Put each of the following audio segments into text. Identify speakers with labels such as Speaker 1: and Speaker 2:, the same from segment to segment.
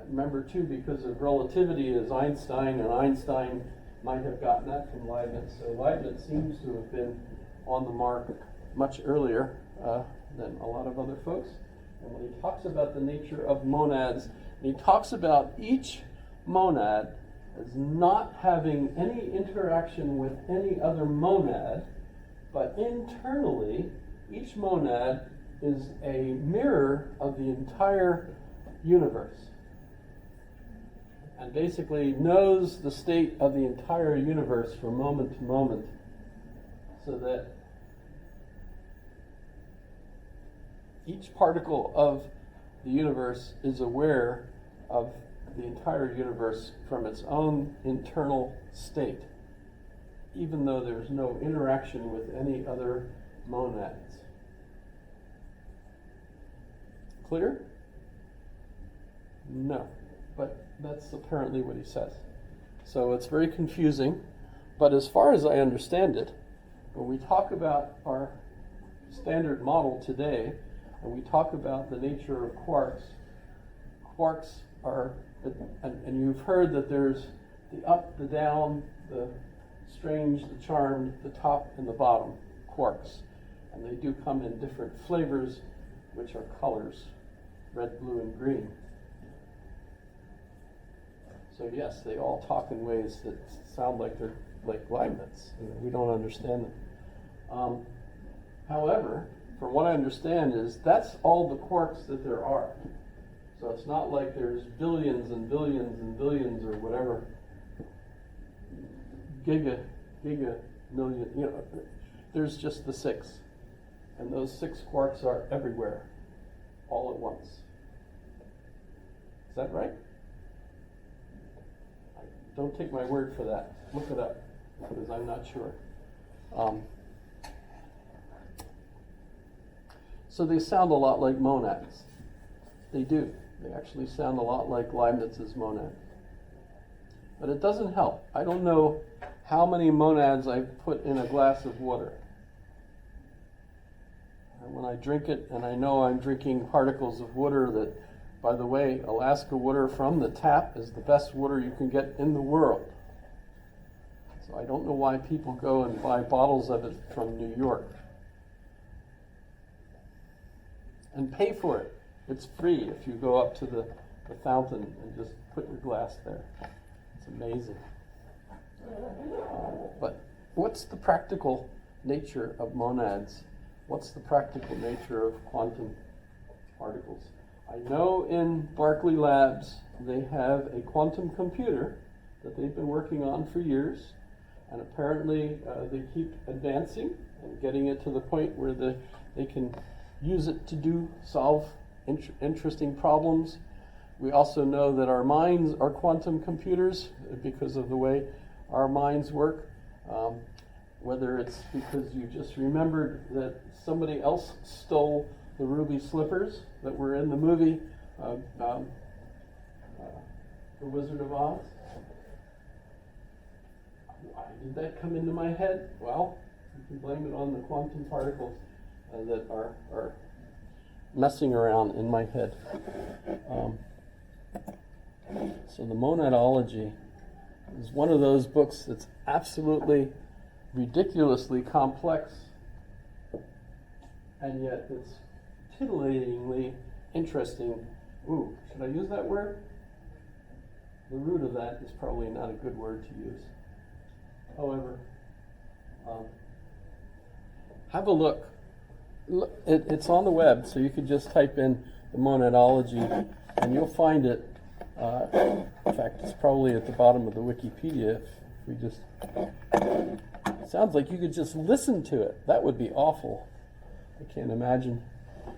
Speaker 1: remember too, because of relativity is Einstein, and Einstein might have gotten that from Leibniz. So Leibniz seems to have been on the mark much earlier than a lot of other folks. And when he talks about the nature of monads, he talks about each monad as not having any interaction with any other monad, but internally, each monad is a mirror of the entire universe, and basically knows the state of the entire universe from moment to moment, so that each particle of the universe is aware of the entire universe from its own internal state, even though there's no interaction with any other monads. Clear? No, but that's apparently what he says. So it's very confusing, but as far as I understand it, when we talk about our standard model today, and we talk about the nature of quarks, quarks are, and you've heard that there's the up, the down, the strange, the charmed, the top, and the bottom quarks. And they do come in different flavors, which are colors, red, blue, and green. So yes, they all talk in ways that sound like they're like Leibniz. We don't understand them. However, from what I understand is that's all the quarks that there are. So it's not like there's billions and billions and billions or whatever giga million, there's just the 6. And those 6 quarks are everywhere, all at once. Is that right? Don't take my word for that. Look it up, because I'm not sure. So they sound a lot like monads. They do. They actually sound a lot like Leibniz's monad. But it doesn't help. I don't know how many monads I've put in a glass of water. And when I drink it, and I know I'm drinking particles of water that, by the way, Alaska water from the tap is the best water you can get in the world. So I don't know why people go and buy bottles of it from New York and pay for it. It's free if you go up to the fountain and just put your glass there. It's amazing. But what's the practical nature of monads? What's the practical nature of quantum particles? I know in Berkeley Labs they have a quantum computer that they've been working on for years, and apparently they keep advancing and getting it to the point where they can use it to solve interesting problems. We also know that our minds are quantum computers because of the way our minds work. Whether it's because you just remembered that somebody else stole the ruby slippers that were in the movie The Wizard of Oz. Why did that come into my head? Well, you can blame it on the quantum particles that are messing around in my head. So the Monadology is one of those books that's absolutely ridiculously complex, and yet it's titillatingly interesting. Ooh, should I use that word? The root of that is probably not a good word to use. However, have a look. It's on the web, so you could just type in the Monadology, and you'll find it. In fact, it's probably at the bottom of the Wikipedia. If we just, it sounds like you could just listen to it. That would be awful. I can't imagine.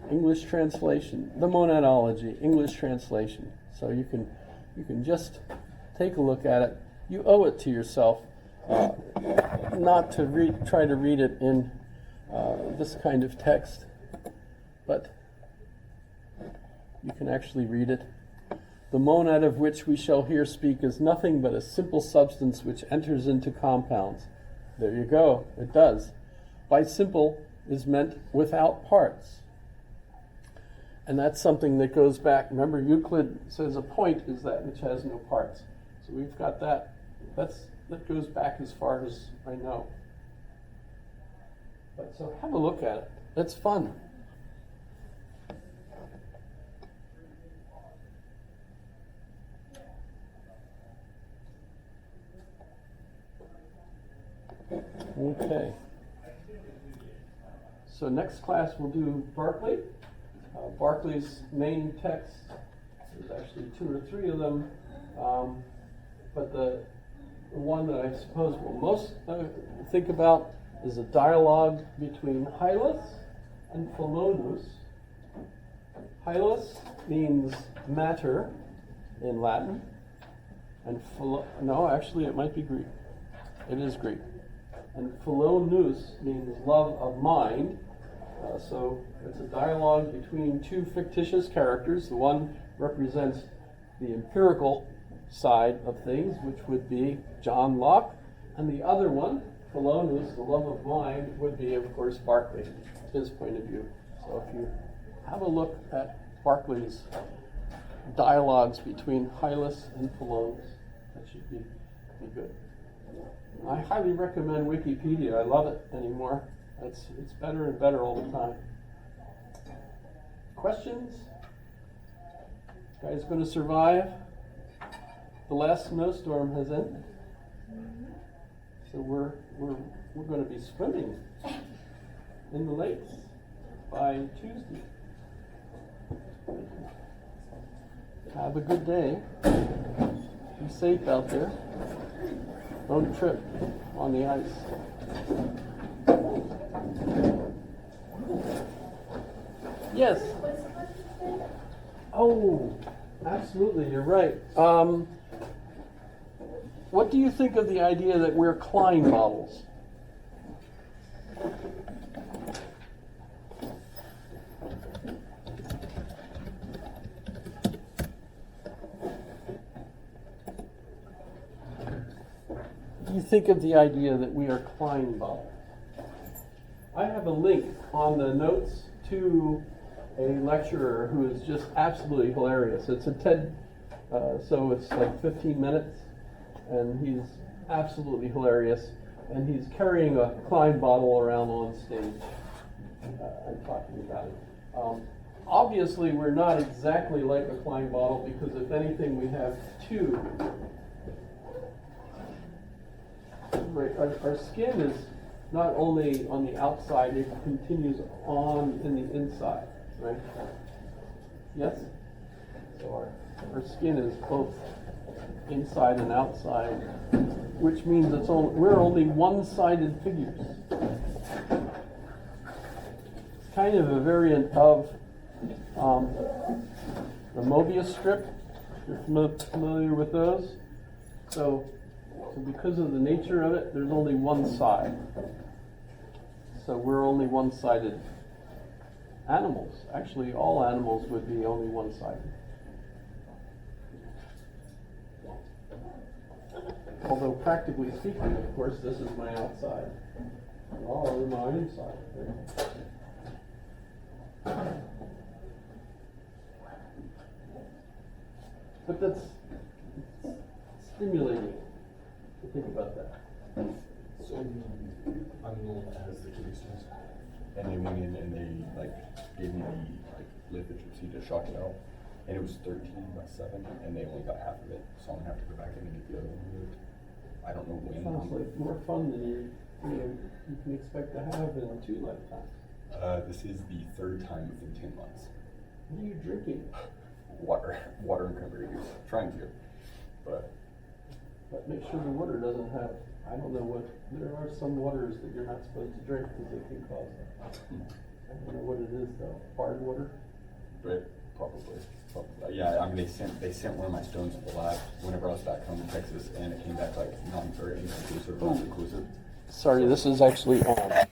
Speaker 1: English translation, the Monadology, English translation. So you can just take a look at it. You owe it to yourself not to try to read it in this kind of text, but you can actually read it. The monad of which we shall here speak is nothing but a simple substance which enters into compounds. There you go, it does. By simple is meant without parts. And that's something that goes back. Remember, Euclid says a point is that which has no parts. So we've got that. That goes back as far as I know. But so have a look at it. It's fun. Okay. So next class we'll do Berkeley. Berkeley's main text, there's actually 2 or 3 of them, but the one that I suppose we'll most think about is a dialogue between Hylas and Philonous. Hylas means matter in Latin, and no, actually it might be Greek. It is Greek. And Philonous means love of mind. So it's a dialogue between 2 fictitious characters. The one represents the empirical side of things, which would be John Locke, and the other one, Philonous, the love of mind, would be, of course, Berkeley, his point of view. So if you have a look at Berkeley's dialogues between Hylas and Philonous, that should be good. I highly recommend Wikipedia. I love it anymore. It's better and better all the time. Questions? Guys going to survive? The last snowstorm has ended. So we're going to be swimming in the lakes by Tuesday. Have a good day. Be safe out there. Don't trip on the ice. Yes. Oh, absolutely, you're right. What do you think of the idea that we're Klein bottles? You think of the idea that we are Klein bottles. I have a link on the notes to a lecturer who is just absolutely hilarious. It's a TED, so it's like 15 minutes, and he's absolutely hilarious. And he's carrying a Klein bottle around on stage and talking about it. Obviously, we're not exactly like a Klein bottle because, if anything, we have 2. Right. Our skin is not only on the outside, it continues on in the inside, right? Yes? So our skin is both inside and outside, which means we're only one-sided figures. It's kind of a variant of the Mobius strip. You're familiar with those? So because of the nature of it, there's only one side. So we're only one-sided animals. Actually, all animals would be only one-sided. Although practically speaking, of course, this is my outside. All are my inside. But that's stimulating to think about that.
Speaker 2: So Unknown has the cases, and they went in and they gave me the lithotripsy to shock it out, and it was 13/7, and they only got half of it, so I'm gonna have to go back in and get the other one removed. I don't know when.
Speaker 1: Sounds like more fun than you can expect to have in 2 lifetimes.
Speaker 2: This is the 3rd time within 10 months.
Speaker 1: What are you drinking?
Speaker 2: Water and cranberry juice. Trying to, but
Speaker 1: make sure the water doesn't have, I don't know what, there are some waters that you're not supposed to drink because they can cause that. I don't know what it is though. Hard water?
Speaker 2: right, probably. Yeah, I mean they sent one of my stones to the lab whenever I was back home in Texas, and it came back like non-very inconclusive, not conclusive.
Speaker 1: Sorry, this is actually on.